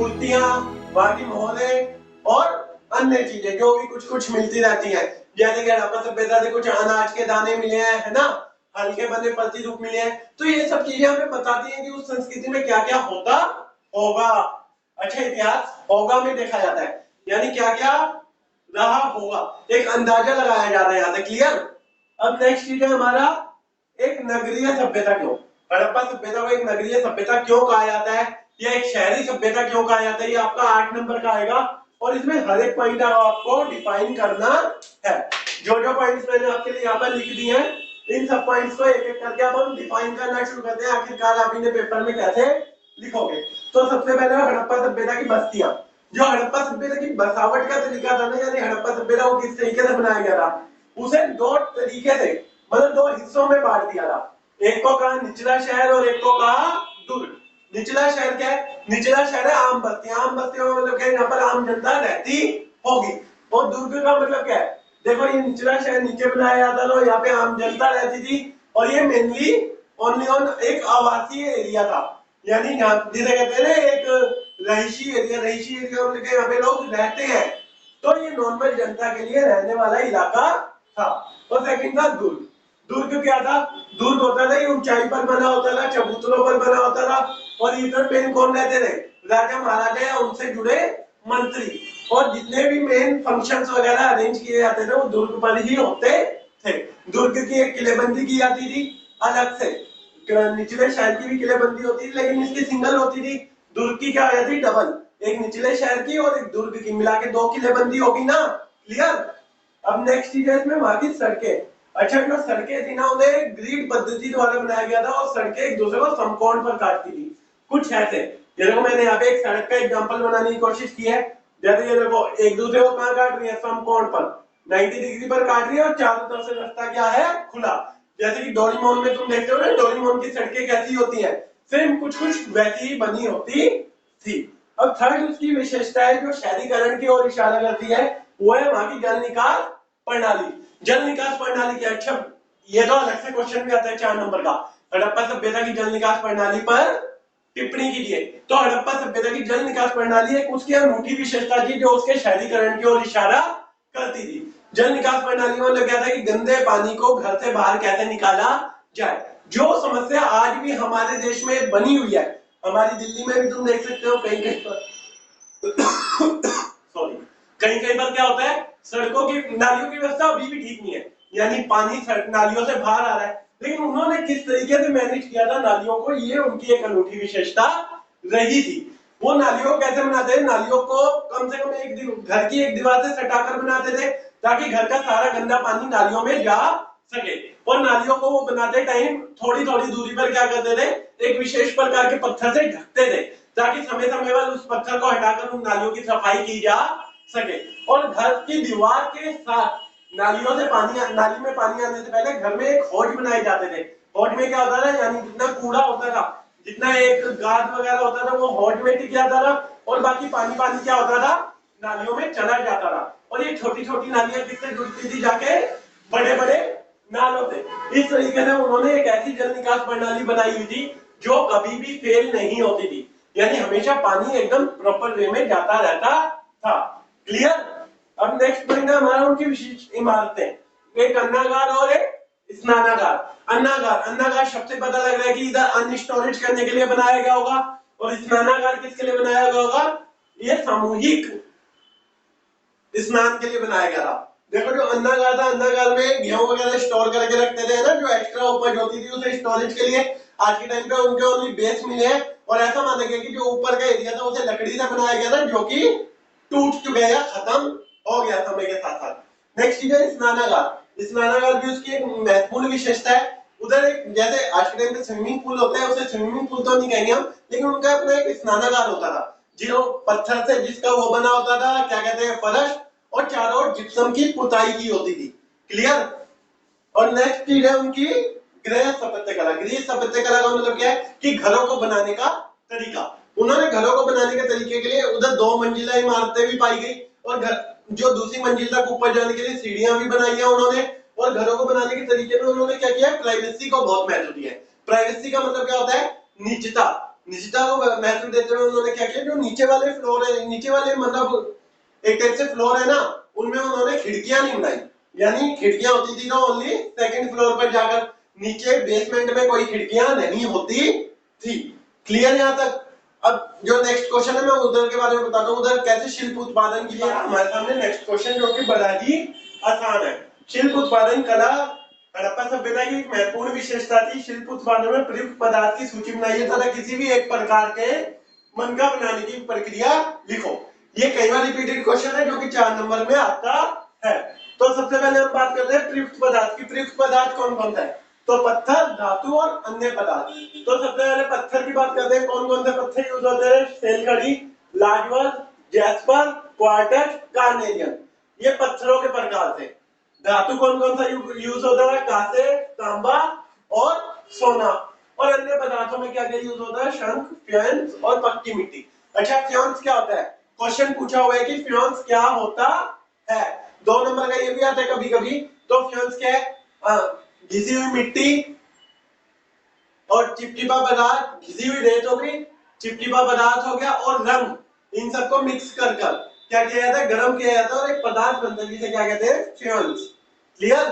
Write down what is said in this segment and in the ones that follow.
मूर्तियां, वहाँ की मोहरे और अन्य चीजें जो भी कुछ कुछ मिलती रहती हैं। जैसे कि हड़प्पा सभ्यता से कुछ अनाज के दाने मिले हैं, है ना, हल्के बने प्रतिरूप मिले हैं। तो ये सब चीजें हमें बताती हैं कि उस संस्कृति में क्या क्या होता होगा। अच्छा, इतिहास होगा में देखा जाता है, यानी क्या क्या रहा होगा, एक अंदाजा लगाया जा रहा है यहाँ से। क्लियर। अब नेक्स्ट चीज है हमारा एक नगरीय सभ्यता। क्यों हड़प्पा सभ्यता को एक नगरीय सभ्यता क्यों कहा जाता है, या एक शहरी सभ्यता क्यों कहा जाता है, ये आपका 8 नंबर का आएगा और इसमें हर एक पॉइंट आपको डिफाइन करना है। जो जो पॉइंट्स मैंने आपके लिए यहाँ पर लिख दिए हैं, इन सब पॉइंट्स को एक एक करके अब हम डिफाइन करना शुरू करते हैं। आखिरकार आप इन्हें पेपर में कैसे लिखोगे। तो सबसे पहले हड़प्पा सभ्यता की बस्तियां। जो हड़प्पा सभ्यता की बसावट का तरीका था ना, यानी हड़प्पा सभ्यता को किस तरीके से बनाया गया था, उसे 2 तरीके से, मतलब 2 हिस्सों में बांट दिया था। एक को कहा निचला शहर और एक को कहा दुर्ग। निचला शहर क्या है, निचला शहर है आम बस्तियां। आम बस्तियों का मतलब क्या है, यहाँ पर आम जनता रहती होगी। और दुर्ग का मतलब क्या है, देखो ये निचला शहर नीचे बनाया जाता था, यहाँ पे आम जनता रहती थी और ये मेनली ओनली ऑन एक आवासीय एरिया था, यानी यहाँ जिसे कहते हैं एक रहीशी एरिया। रहीशी एरिया मतलब यहाँ पे लोग रहते हैं, तो ये नॉर्मल जनता के लिए रहने वाला इलाका था। और सेकंड था दुर्ग। दुर्ग क्या था, दुर्ग होता था ये ऊंचाई पर बना होता था, चबूतरों पर बना होता था, और इधर मेन कौन रहते थे, राजा महाराजा या उनसे जुड़े मंत्री। और जितने भी मेन फंक्शंस वगैरह अरेंज किए जाते थे वो दुर्ग पर ही होते थे। दुर्ग की एक किलेबंदी की जाती थी अलग से, निचले शहर की भी किलेबंदी होती थी लेकिन इसकी सिंगल होती थी। दुर्ग की क्या होती थी, डबल, एक निचले शहर की और एक दुर्ग की, मिला के 2 किलेबंदी होगी ना। क्लियर। अब नेक्स्ट चीज है इसमें वहां की सड़कें। अच्छा, जो सड़कें थी ना उन्हें ग्रिड पद्धति द्वारा बनाया गया था और सड़कें एक दूसरे को समकोण पर काटती थी, कुछ ऐसे। ये देखो मैंने यहाँ पे एक सड़क का एग्जांपल बनाने की कोशिश की है। जैसे ये देखो एक दूसरे को कहाँ काट रही है, समकोण पर 90 डिग्री पर काट रही है और चारों तरफ से रास्ता क्या है, खुला। जैसे कि डोरेमोन में तुम देखते हो ना, डोरेमोन की सड़कें कैसी होती है, सेम कुछ कुछ वैसी ही बनी होती थी। अब थर्ड उसकी विशेषता है जो शहरीकरण की ओर इशारा करती है, वो है वहां की जल निकास प्रणाली। जल निकास प्रणाली क्या? अच्छा, ये तो अलग से क्वेश्चन भी आता है 4 नंबर का। हड़प्पा सभ्यता की जल निकास प्रणाली पर टिप्पणी कीजिए। तो हड़प्पा सभ्यता की जल निकास प्रणाली एक उसकी अनूठी विशेषता थी जो उसके शहरीकरण की ओर इशारा करती थी। जल निकास प्रणाली में मतलब क्या था कि गंदे पानी को घर से बाहर कैसे निकाला जाए, जो समस्या आज भी हमारे देश में बनी हुई है। हमारी दिल्ली में भी तुम देख सकते हो कहीं कहीं पर सॉरी, कहीं कहीं पर क्या होता है, सड़कों की नालियों की व्यवस्था अभी भी ठीक नहीं है, यानी पानी सड़क नालियों से बाहर आ रहा है। लेकिन उन्होंने किस तरीके से मैनेज किया था नालियों को, ये उनकी एक अनूठी विशेषता रही थी। वो नालियों को कैसे बनाते थे, नालियों को कम से कम एक घर की एक दीवार से सटाकर बनाते थे ताकि घर का सारा गंदा पानी नालियों में जा सके। और नालियों को वो बनाते टाइम थोड़ी थोड़ी दूरी पर क्या करते थे, एक विशेष प्रकार के पत्थर से ढकते थे ताकि समय समय पर उस पत्थर को हटाकर उन नालियों की सफाई की जा सके। और घर की दीवार के साथ नालियों से पानी, नाली में पानी आने से पहले घर में एक हौज बनाए जाते थे। हौज में क्या होता था, यानी जितना कूड़ा होता था, जितना एक गाद वगैरह होता था, वो हौज में टिक जाता था और बाकी पानी पानी क्या होता था, नालियों में चला जाता था। और ये छोटी छोटी नालियां किससे जुड़ती थी, जाके बड़े बड़े नालों से। इस तरीके से उन्होंने एक ऐसी जल निकास प्रणाली बनाई हुई थी जो कभी भी फेल नहीं होती थी, यानी हमेशा पानी एकदम प्रॉपर वे में जाता रहता था। क्लियर। अब नेक्स्ट पॉइंट है हमारा उनकी विशिष्ट इमारतें, एक अन्नागार और एक स्नानागार। अन्नागार, अन्नागार शब्द से पता लग रहा है कि इधर अन्न स्टोरेज करने के लिए बनाया गया होगा, और स्नानागार किसके लिए बनाया गया होगा, ये सामूहिक स्नान के लिए बनाया गया था। देखो जो अन्नागार था, अन्नागार में गेहूं वगैरह स्टोर करके रखते थे ना, जो एक्स्ट्रा उपज होती थी उसे स्टोरेज के लिए आज के टाइम पे उनके ओनली बेस मिले हैं। और ऐसा माना गया कि जो ऊपर का एरिया था उसे लकड़ी से बनाया गया था जो कि टूट चुका या खत्म हो गया समय के साथ साथ। नेक्स्ट चीज है स्नानागार। स्नानागार भी उसकी एक महत्वपूर्ण विशेषता है। उधर एक जैसे आज के टाइम पे स्विमिंग पूल होता है, उसे स्विमिंग पूल तो नहीं कहेंगे हम, लेकिन उनका अपना एक स्नानागार होता था जो पत्थर से जिसका वो बना होता था, क्या कहते हैं, फर्श, और चारों ओर जिप्सम की पुताई की होती थी। क्लियर। और नेक्स्ट चीज है उनकी गृह स्थापत्य कला। गृह स्थापत्य कला का मतलब क्या है कि घरों को बनाने का तरीका। उन्होंने घरों को बनाने के तरीके के लिए उधर 2 मंजिला इमारतें भी पाई गई और घर जो दूसरी मंजिल तक ऊपर जाने के लिए सीढ़ियां भी बनाई है उन्होंने। और घरों को बनाने के तरीके में उन्होंने क्या किया, प्राइवेसी को बहुत महत्व दिया है। प्राइवेसी का मतलब क्या होता है, निजता। निजता को महत्व देते हुए उन्होंने क्या किया, जो नीचे वाले फ्लोर है, नीचे वाले मतलब एक टाइप से फ्लोर है ना, उनमें उन्होंने खिड़कियां नहीं बनाई। यानी खिड़कियां होती थी तो ओनली सेकंड फ्लोर पर जाकर, नीचे बेसमेंट में कोई खिड़कियां नहीं होती थी। क्लियर यहाँ तक? अब जो नेक्स्ट क्वेश्चन है मैं उधर के बारे में बताता हूँ, उधर कैसे शिल्प उत्पादन किया। हमारे सामने नेक्स्ट क्वेश्चन जो कि बड़ा ही आसान है। शिल्प उत्पादन कला हड़प्पा सभ्यता की एक महत्वपूर्ण विशेषता थी। शिल्प उत्पादन में प्रयुक्त पदार्थ की सूची बनाइए तथा किसी भी एक प्रकार के मनका बनाने की प्रक्रिया लिखो। ये कई बार रिपीटेड क्वेश्चन है जो कि 4 नंबर में आता है। तो सबसे पहले हम बात करते हैं प्रयुक्त पदार्थ की। प्रयुक्त पदार्थ कौन कौन सा है? तो पत्थर, धातु और अन्य पदार्थ। तो सबसे पहले पत्थर की बात करते हैं। कौन कौन से पत्थर यूज होते हैं? सेलखड़ी, लाजवत, जैस्पर, क्वार्ट्ज, कार्नेलियन। ये पत्थरों के प्रकार थे। धातु कौन कौन सा यूज होता है? कांसे, तांबा और सोना। और अन्य पदार्थों में क्या क्या यूज होता है? शंख, फ्योन्स और पक्की मिट्टी। अच्छा, फ्योन्स क्या होता है? क्वेश्चन पूछा हुआ है कि फ्योन्स क्या होता है। 2 नंबर का ये भी आता है कभी कभी। तो फ्योन्स क्या है? घिसी हुई मिट्टी और चिपचिपा पदार्थ, घिसी हुई रेत हो गई, चिपचिपा पदार्थ हो गया और रंग, इन सबको मिक्स कर कर क्या किया जाता है? गर्म किया जाता है और एक पदार्थ बनता है जिसे क्या कहते हैं? फ्योन्स। क्लियर?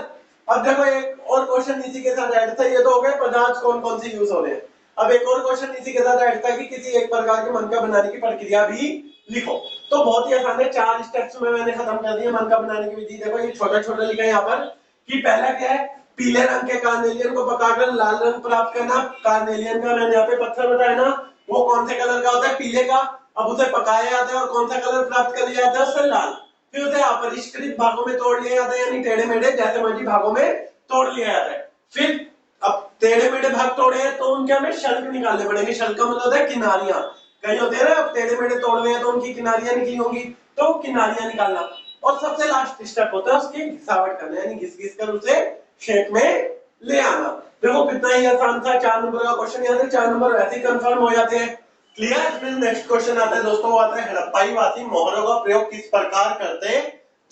अब देखो एक और क्वेश्चन इसी के साथ ऐड था। ये तो हो गए पदार्थ कौन कौन से यूज हो रहे हैं। अब एक और क्वेश्चन इसी के साथ ऐड था कि किसी एक प्रकार के मनका बनाने की प्रक्रिया भी लिखो। तो बहुत ही आसान है, 4 स्टेप्स में मैंने खत्म कर दिया मनका बनाने की विधि। देखो ये छोटा छोटा लिखा है यहाँ पर कि पहला क्या है? पीले रंग के कार्नेलियन को पकाकर लाल रंग प्राप्त करना। कार्नेलियन का मैंने यहाँ पे पत्थर बताया ना, वो कौन से कलर का होता है? पीले का। अब उसे पकाया जाता है और कौन सा कलर प्राप्त कर लिया जाता है? उससे लाल। फिर उसे अपरिष्कृत भागों में तोड़ लिया जाता है, यानी टेढ़े मेढ़े जैसे मर्जी भागों में तोड़ लिया जाता है। फिर अब टेढ़े मेढ़े भाग तोड़े हैं तो उनके हमें शल्क निकालने पड़ेंगे। शल्क का मतलब है किनारियां। कहीं होते हैं ना, अब टेढ़े मेढ़े तोड़ रहे हैं तो उनकी किनारियां निकली होंगी, तो किनारियां निकालना। और सबसे लास्ट स्टेप होता है उसकी घिसावट करना, यानी घिस घिस कर उसे शेप में ले आना। देखो कितना ही आसान था। 4 नंबर का क्वेश्चन, यहाँ से 4 नंबर वैसे ही कंफर्म हो जाते हैं। क्लियर? फिर नेक्स्ट क्वेश्चन आता है दोस्तों, वो आता है हड़प्पाई वासी मोहरों का प्रयोग किस प्रकार करते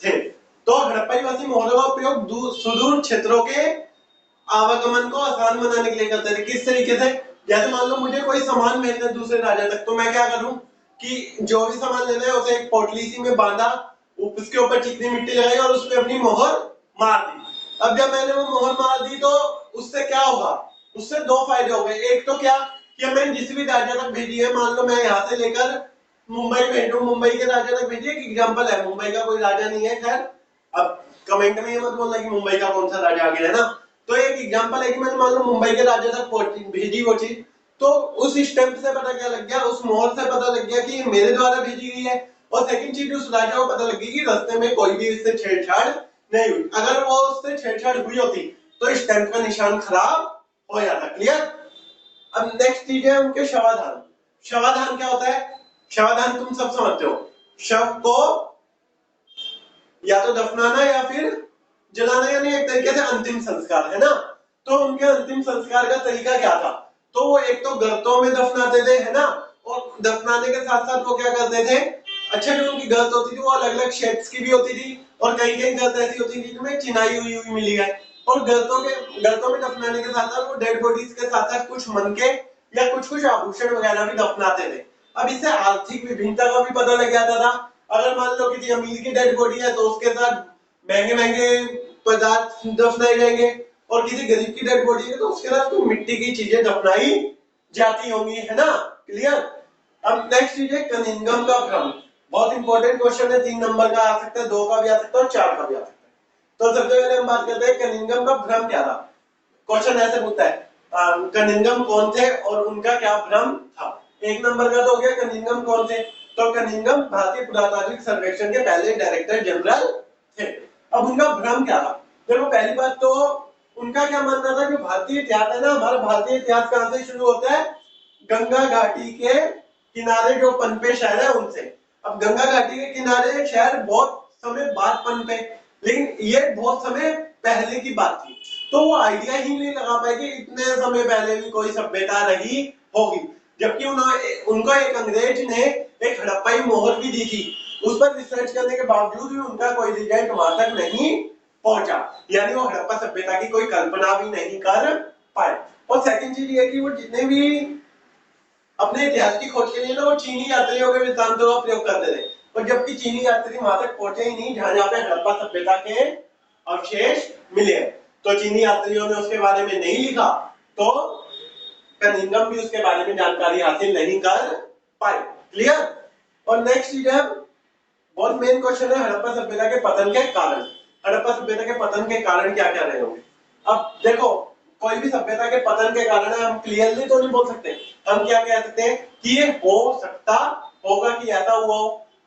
थे। तो हड़प्पाई वासी मोहरों का प्रयोग सुदूर क्षेत्रों के आवागमन को आसान बनाने के लिए करते थे। किस तरीके से? जैसे मान लो मुझे कोई सामान भेजना है दूसरे राज्य तक, तो मैं क्या करूं कि जो भी सामान लेना है उसे एक पोटली सी में बांधा, उसके ऊपर चिकनी मिट्टी लगाई और उस पर अपनी मोहर मार दी। अब जब मैंने वो मोहर मार दी तो उससे क्या होगा? उससे 2 फायदे हो गए। एक तो क्या कि मैंने जिस भी राज्य तक भेजी है, मान लो मैं यहाँ से लेकर मुंबई भेजूं, मुंबई के राज्य तक भेजी, एक एग्जाम्पल है, मुंबई का कोई राजा नहीं है खैर। अब कमेंट में ये मत बोलना कि मुंबई का कौन सा राजा आ गया है ना। तो एक एग्जांपल है कि मैंने मान लो मुंबई के राज्य तक भेजी वो चीज, तो उस स्टैंप से पता क्या लग गया? उस मोहर से पता लग गया कि मेरे द्वारा भेजी गई है। और सेकंड चीज, उस राजा को पता लग गई कि रास्ते में कोई भी इससे छेड़छाड़ नहीं हुई। अगर वो उससे छेड़छाड़ हुई होती तो स्टैंप का निशान खराब हो जाता। क्लियर? अब नेक्स्ट चीज है उनके शवाधान। शवाधान क्या होता है? शवाधान तुम सब समझते हो, शव को या तो दफनाना या फिर जलाना, यानी एक तरीके से अंतिम संस्कार, है ना। तो उनके अंतिम संस्कार का तरीका क्या था? तो वो एक तो गर्तों में दफनाते थे, है ना, और दफनाने के साथ साथ वो क्या करते थे? अच्छा, जो उनकी गर्त होती थी वो अलग अलग शेप्स की भी होती थी, और कई कई गर्त ऐसी होती थी जिनमें चिनाई हुई हुई मिली है। और गर्तों में दफनाने के साथ साथ वो डेड बॉडीज के साथ साथ कुछ मनके या कुछ कुछ आभूषण वगैरह भी दफनाते थे। अब इससे आर्थिक विभिन्नता का भी पता लग जाता था। अगर मान लो किसी अमीर की डेड बॉडी है तो उसके साथ महंगे महंगे पदार्थ दफनाए जाएंगे, और किसी गरीब की डेड बॉडी है तो उसके साथ तो मिट्टी की चीजें दफनाई जाती होंगी, है ना। क्लियर? अब नेक्स्ट चीज है कनिंघम का भ्रम। बहुत इंपॉर्टेंट क्वेश्चन है, 3 नंबर का आ सकता है, 2 का भी आ सकता है और 4 का भी आ सकता है। तो सबसे पहले हम बात करते हैं कनिंघम का भ्रम क्या था। क्वेश्चन ऐसे पूछता है कनिंघम कौन थे और उनका क्या भ्रम था। 1 नंबर का तो हो गया कनिंघम कौन थे। तो कनिंघम भारतीय पुरातात्विक सर्वेक्षण के पहले डायरेक्टर जनरल थे। अब उनका भ्रम क्या था? देखो पहली बात तो उनका क्या मानना था, जो भारतीय इतिहास है ना, हमारा भारतीय इतिहास कहां से शुरू होता है? गंगा घाटी के किनारे जो पनपे शहर है उनसे। अब गंगा घाटी के किनारे शहर बहुत समय बाद पनपे, लेकिन ये बहुत समय पहले की बात थी, तो वो आइडिया ही नहीं लगा पाए कि इतने समय पहले भी कोई सभ्यता रही होगी। जबकि उनको एक अंग्रेज ने एक हड़प्पाई मोहर भी दी थी, उस पर रिसर्च करने के बावजूद भी उनका कोई रिजल्ट वहां तक नहीं पहुंचा, यानी वो हड़प्पा सभ्यता की कोई कल्पना भी नहीं कर पाए। और सेकंड चीज ये कि वो जितने भी अपने इतिहास की खोज के लिए ना वो चीनी यात्रियों के वृत्तांतों का प्रयोग करते थे, और जबकि चीनी यात्री वहां तक पहुंचे ही नहीं जहां जहां पे हड़प्पा सभ्यता के अवशेष मिले। तो चीनी यात्रियों ने उसके बारे में नहीं लिखा, तो कनिंघम भी उसके बारे में जानकारी हासिल नहीं कर पाए। क्लियर। और नेक्स्ट चीज है, बहुत मेन क्वेश्चन है, हड़प्पा सभ्यता के पतन के कारण। हड़प्पा सभ्यता के पतन के कारण क्या क्या रहे होंगे? अब देखो, कोई भी सभ्यता के पतन के कारण हम क्लियरली तो नहीं बोल सकते, हम क्या कह सकते हैं कि ये हो सकता होगा कि ऐसा हुआ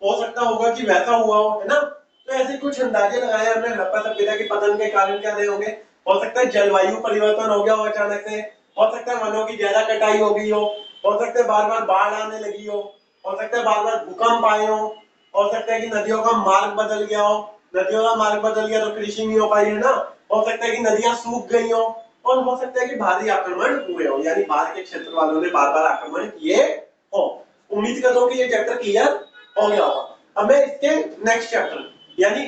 हो सकता होगा कि वैसा हुआ हो, है ना। तो ऐसे कुछ अंदाजे लगाए हमने हड़प्पा सभ्यता के पतन के कारण क्या रहे होंगे। हो सकता है जलवायु परिवर्तन हो गया हो अचानक से, हो सकता है वनों की ज्यादा कटाई हो गई हो सकता है बार बार बाढ़ आने लगी हो सकता है बार बार भूकंप आए हो सकता है कि नदियों का मार्ग बदल गया हो, नदियों का मार्ग बदल गया तो कृषि नहीं हो पाई, है ना। हो सकता है कि नदियां सूख गई हो, और हो सकता है कि भारी आक्रमण हुए हो, यानी बाहर के क्षेत्र वालों ने बार बार आक्रमण किए हो। उम्मीद करता हूं कि ये चैप्टर क्लियर हो गया होगा। अब मैं इसके नेक्स्ट चैप्टर यानी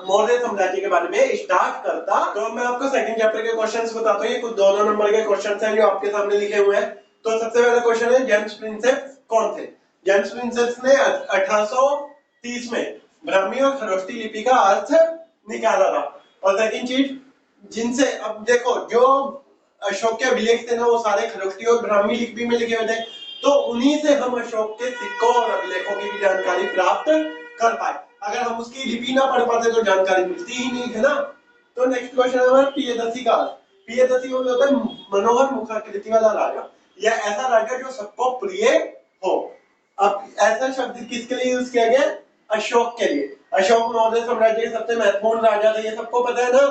मौर्य साम्राज्य के बारे में स्टार्ट करता। तो मैं आपको सेकंड चैप्टर के क्वेश्चंस बताता हूँ। ये कुछ दो नंबर के क्वेश्चंस हैं जो आपके सामने लिखे हुए हैं। तो सबसे पहला क्वेश्चन है, जेम्स प्रिंसेप कौन थे? जेम्स प्रिंसेप ने 1830 में ब्राह्मी और खरोष्टी लिपि का अर्थ निकाला था। और सेकंड चीज, जिनसे अब देखो जो अशोक के अभिलेख थे ना वो सारे खरोष्टी और ब्राह्मी लिपि में लिखे हुए थे, तो उन्हीं से हम अशोक के सिक्कों और अभिलेखों की भी जानकारी प्राप्त कर पाए। अगर हम उसकी लिपि ना पढ़ पाते तो जानकारी मिलती ही नहीं, है ना। तो नेक्स्ट क्वेश्चन है हमारा प्रियदर्शी काल। प्रियदर्शी को होता है मनोहर मुखाकृति वाला राजा, या ऐसा राजा जो सबको प्रिय हो। अब ऐसा शब्द किसके लिए यूज किया गया? अशोक के लिए। अशोक मौर्य साम्राज्य के सबसे महत्वपूर्ण राजा थे, ये सबको पता है ना।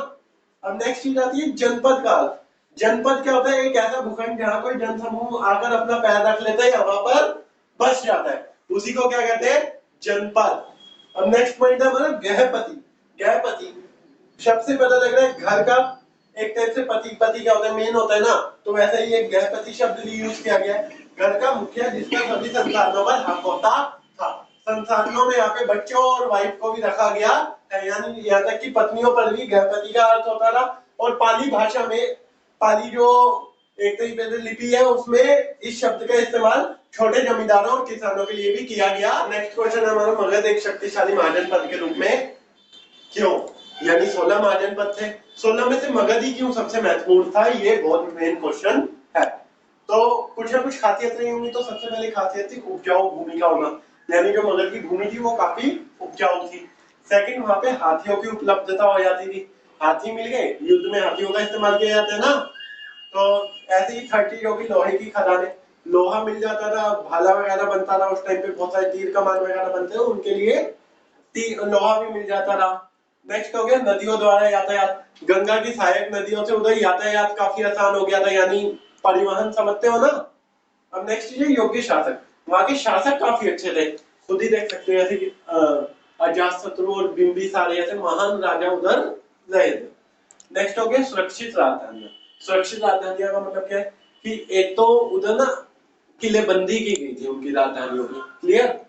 अब नेक्स्ट चीज आती है जनपद काल। जनपद क्या होता है? एक ऐसा भूखंड जहां कोई जनसमूह आकर अपना पैर रख लेता है या वहां पर बस जाता है, उसी को क्या कहते हैं? जनपद। अब नेक्स्ट पॉइंट है हमारा गृहपति। गृहपति शब्द से पता लग रहा है घर का एक टाइप से पति। पति क्या होता है? मेन होता है ना। तो वैसे ही एक गृहपति शब्द भी यूज किया गया है, घर का मुखिया जिसका सभी संसाधनों पर हक होता था। संसाधनों में यहाँ पे बच्चों और वाइफ को भी रखा गया है, यानी यहाँ तक कि पत्नियों पर भी गृहपति का अर्थ होता था। और पाली भाषा में, पाली जो एक तरीके से लिपि है, उसमें इस शब्द का इस्तेमाल छोटे जमींदारों और किसानों के लिए भी किया गया। नेक्स्ट क्वेश्चन हमारा, मगध एक शक्तिशाली महाजनपद के रूप में क्यों? यानी 16 महाजनपद थे, 16 में से मगध ही क्यों सबसे महत्वपूर्ण था? ये बहुत मेन क्वेश्चन है। तो कुछ ना कुछ खासियत रही होंगी। तो सबसे पहली खासियत थी उपजाऊ भूमि का होना, यानी जो मगध की भूमि थी वो काफी उपजाऊ थी। सेकंड, वहां पे हाथियों की उपलब्धता हो जाती थी। हाथी मिल गए, युद्ध में हाथियों का इस्तेमाल किया जाता है ना। तो ऐसे ही थर्ड चीज होगी लोहे की खदानें। लोहा मिल जाता था, भाला वगैरह बनता था उस टाइम पे, बहुत सारे तीर कमान वगैरह बनते थे, उनके लिए लोहा भी मिल जाता था। नेक्स्ट हो गया नदियों द्वारा यातायात। गंगा की सहायक नदियों से उधर यातायात काफी आसान हो गया था, यानी परिवहन समझते हो ना। अब नेक्स्ट चीज है योग्य शासक। वहां के शासक काफी अच्छे थे, खुद ही देख सकते हो, जैसे अजातशत्रु और बिंबिसार ऐसे महान राजा उधर रहे थे। नेक्स्ट हो गया सुरक्षित राजधानियां। सुरक्षित राजधानियां का मतलब क्या है कि एक तो उधर ना किलेबंदी की गई थी उनकी राजधानियों की। क्लियर।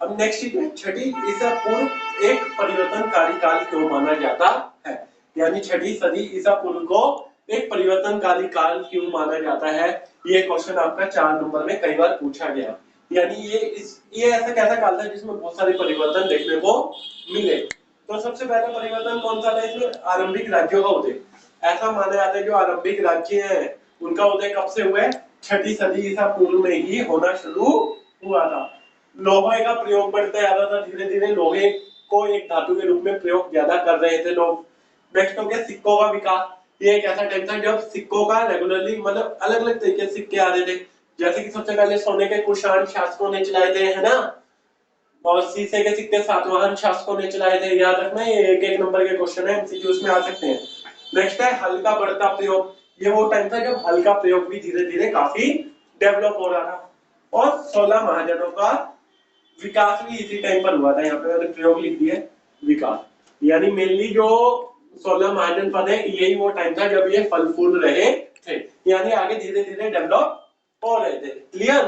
अब नेक्स्ट चीज है छठी ईसा पूर्व एक परिवर्तनकारी काल क्यों माना जाता है? यानी छठी सदी ईसा पूर्व को एक परिवर्तनकारी काल क्यों माना जाता है? ये क्वेश्चन आपका 4 नंबर में कई बार पूछा गया। यानी ये ऐसा कैसा काल था जिसमें बहुत सारे परिवर्तन देखने को मिले। तो सबसे पहला परिवर्तन कौन सा था इसमें? आरंभिक राज्यों का उदय। ऐसा माना जाता है जो आरंभिक राज्य है उनका उदय कब से हुआ है? छठी सदी ईसा पूर्व में ही होना शुरू हुआ था। लोहे का प्रयोग बढ़ता जाता था, धीरे धीरे लोहे को एक धातु के रूप में प्रयोग ज्यादा कर रहे थे लोग। नेक्स्ट हो गया सिक्कों का विकास। ये एक ऐसा टाइम था जब सिक्कों का रेगुलरली मतलब अलग अलग तरीके से सिक्के आ रहे थे। जैसे कि सबसे पहले सोने के कुषाण शासकों ने चलाए थे, है ना। और शीशे के सिक्के सातवाहन शासकों ने चलाए थे। याद रखना, ये एक एक नंबर के क्वेश्चन है, एमसीक्यूज में आ सकते हैं। नेक्स्ट है हल का बढ़ता प्रयोग। ये वो टाइम था जब हल का प्रयोग भी धीरे धीरे काफी डेवलप हो रहा था। और 16 महाजनों का विकास भी इसी टाइम पर हुआ था। यहाँ पे मैंने प्रयोग लिख दिया विकास, यानी मेनली जो 16 महाजन पद है यही वो टाइम था जब ये फल फूल रहे थे, यानी आगे धीरे धीरे डेवलप हो रहे थे। क्लियर।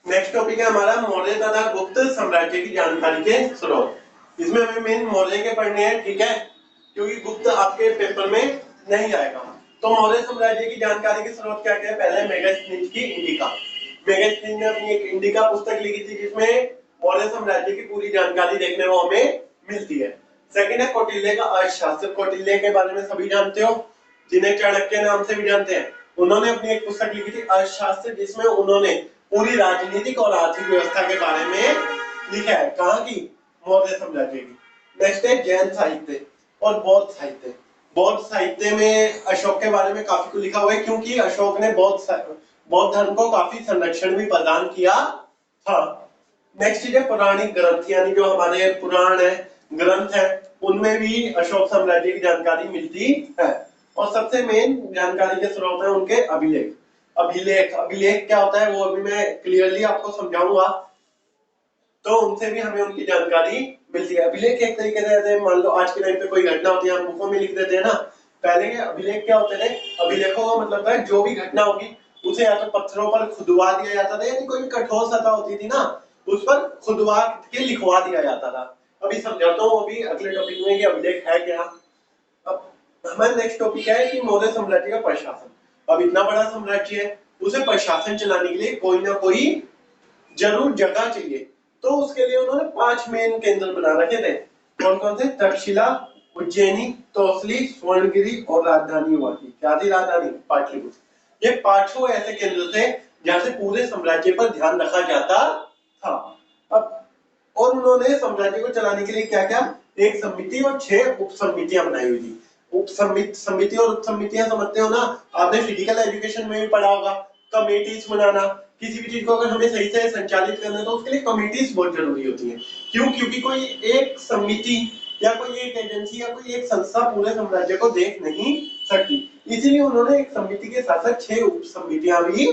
नेक्स्ट टॉपिक है हमारा मौर्य तथा गुप्त साम्राज्य की जानकारी के स्रोत। इसमें हमें मेन मौर्य के पढ़ने हैं, ठीक है, क्योंकि गुप्त आपके पेपर में नहीं आएगा। तो मौर्य साम्राज्य की जानकारी के स्रोत क्या क्या है? पहले मेगास्थनीज की इंडिका। मेगास्थनीज ने अपनी एक इंडिका पुस्तक लिखी थी जिसमें मौर्य साम्राज्य की पूरी जानकारी देखने को हमें मिलती है। सेकंड है कौटिल्य का अर्थशास्त्र। कौटिल्य के बारे में सभी जानते हो, जिन्हें चाणक्य नाम से भी जानते हैं। उन्होंने अपनी एक पुस्तक लिखी थी अर्थशास्त्र, जिसमें उन्होंने पूरी राजनीतिक और आर्थिक व्यवस्था के बारे में लिखा है। कहाँ की? मौर्य साम्राज्य की। नेक्स्ट है जैन साहित्य और बौद्ध साहित्य। बौद्ध साहित्य में अशोक के बारे में काफी कुछ लिखा हुआ है, क्योंकि अशोक ने बौद्ध धर्म को काफी संरक्षण भी प्रदान किया था। नेक्स्ट है पौराणिक ग्रंथ, यानी जो हमारे पुराण है, ग्रंथ है, उनमें भी अशोक साम्राज्य की जानकारी मिलती है। और सबसे मेन जानकारी के स्रोत है उनके अभिलेख। अभिलेख क्या होता है वो अभी मैं क्लियरली आपको समझाऊंगा, तो उनसे भी हमें उनकी जानकारी मिलती है। अभिलेख एक तरीके से, मान लो आज के टाइम पे कोई घटना होती है, हम बुकों में लिख देते हैं ना। पहले के अभिलेख क्या होते थे? अभिलेखों का मतलब है जो भी घटना होगी उसे या तो पत्थरों पर खुदवा दिया जाता था, यानी कोई भी कठोर सतह होती थी ना, उस पर खुदवा के लिखवा दिया जाता था। अभी समझाता हूँ अभी अगले टॉपिक में कि अभिलेख है क्या। अब हमारा नेक्स्ट टॉपिक है कि मौर्य साम्राज्य का प्रशासन। अब इतना बड़ा साम्राज्य है, उसे प्रशासन चलाने के लिए कोई ना कोई जरूर जगह चाहिए। तो उसके लिए उन्होंने 5 मेन केंद्र बना रखे थे। कौन कौन से? तक्षशिला, उज्जैनी, तोसली, स्वर्णगिरी और राजधानी हुआ थी। क्या थी राजधानी? पाटलिपुत्र। ये 5 ऐसे केंद्र थे जहां से पूरे साम्राज्य पर ध्यान रखा जाता था। अब और उन्होंने साम्राज्य को चलाने के लिए क्या क्या? एक समिति और 6 उप समितियां बनाई हुई थी। समिति और उप समितियां समझते हो ना, आपने फिजिकल एजुकेशन में भी पढ़ा होगा। कमेटीज बनाना, किसी भी चीज को अगर हमें सही से संचालित करना है तो उसके लिए कमेटीज बहुत जरूरी होती है। क्यों? क्योंकि कोई एक समिति या कोई एक एजेंसी या कोई एक संस्था पूरे साम्राज्य को देख नहीं सकती, इसीलिए उन्होंने एक समिति के साथ साथ 6 उप समितियां भी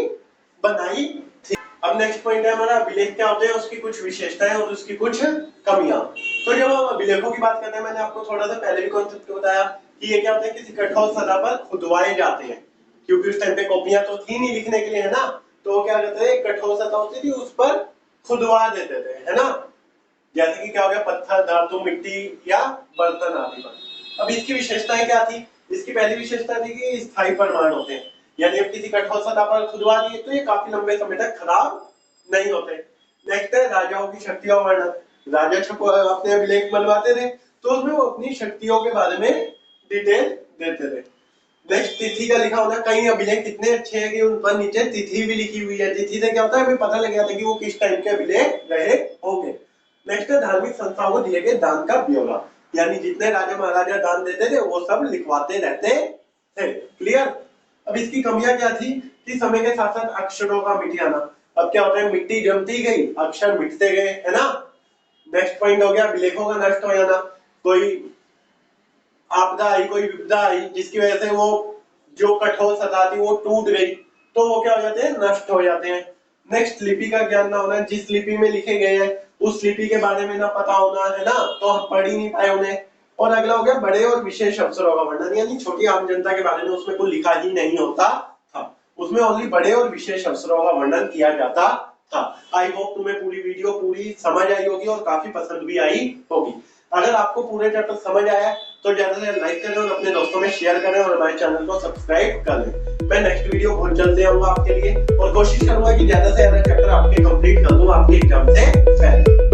बनाई थी। अब नेक्स्ट पॉइंट है हमारा अभिलेख क्या होते हैं, उसकी कुछ विशेषताएं और उसकी कुछ कमियां। तो जब हम अभिलेखों की बात करते हैं, मैंने आपको थोड़ा सा पहले भी कॉन्सेप्ट बताया कि ये क्या होता है, किसी कठोर सतह पर खुदवाए जाते हैं, क्योंकि उस टाइम पे कॉपियां तो थी नहीं लिखने के लिए, है ना। तो क्या करते थे, कठोर सतह होती थी उस पर खुदवा देते थे, है ना। जैसे कि क्या हो गया, पत्थर, धातु, मिट्टी या बर्तन आदि पर। अब इसकी विशेषताएं क्या थी? इसकी पहली विशेषता थी कि स्थायी प्रमाण होते हैं, यानी अब किसी कठोर सतह पर खुदवा दिए तो ये काफी लंबे समय तक खराब नहीं होते। नेक्स्ट है राजाओं की शक्तियों का वर्णन। राजा अपने अभिलेख बनवाते थे तो उसमें वो अपनी शक्तियों के बारे में डिटेल देते थे। नेक्स्ट तिथि का लिखा होना। कई अभिलेख कितने अच्छे हैं कि उन पर नीचे तिथि भी लिखी हुई है। तिथि से क्या होता है, हमें पता लग जाता है कि वो किस टाइम के अभिलेख रहे होंगे। नेक्स्ट है धार्मिक संस्थाओं को दिए गए दान का ब्यौरा, यानी जितने राजा महाराजा दान देते थे वो सब लिखवाते रहते थे। क्लियर। अब इसकी कमियां क्या थी कि समय के साथ साथ अक्षरों का मिट जाना। अब क्या होता है, मिट्टी जमती गई, अक्षर मिटते गए, है ना। नेक्स्ट पॉइंट हो गया अभिलेखों का नष्ट हो जाना। कोई आपदा आई, कोई विपदा आई, जिसकी वजह से वो जो कठोर सतह थी वो टूट गई, तो वो क्या हो जाते हैं, नष्ट हो जाते हैं। नेक्स्ट लिपि का ज्ञान ना होना। जिस लिपि में लिखे गए हैं उस लिपि के बारे में ना पता होना, है ना, तो हम पढ़ ही नहीं पाए उन्हें। और अगला हो गया बड़े और विशेष अफसरों का वर्णन, यानी छोटी आम जनता के बारे में उसमें कोई लिखा ही नहीं होता था, उसमें ओनली बड़े और विशेष अफसरों का वर्णन किया जाता था। आई होप तुम्हें पूरी वीडियो पूरी समझ आई होगी और काफी पसंद भी आई होगी। अगर आपको पूरे चैप्टर समझ आया तो ज्यादा से ज्यादा लाइक करें और अपने दोस्तों में शेयर करें और हमारे चैनल को सब्सक्राइब कर लें। मैं नेक्स्ट वीडियो बहुत जल्द ले आऊंगा आपके लिए और कोशिश करूंगा कि ज्यादा से ज्यादा चैप्टर आपके कंप्लीट कर दूं आपके एग्जाम से पहले।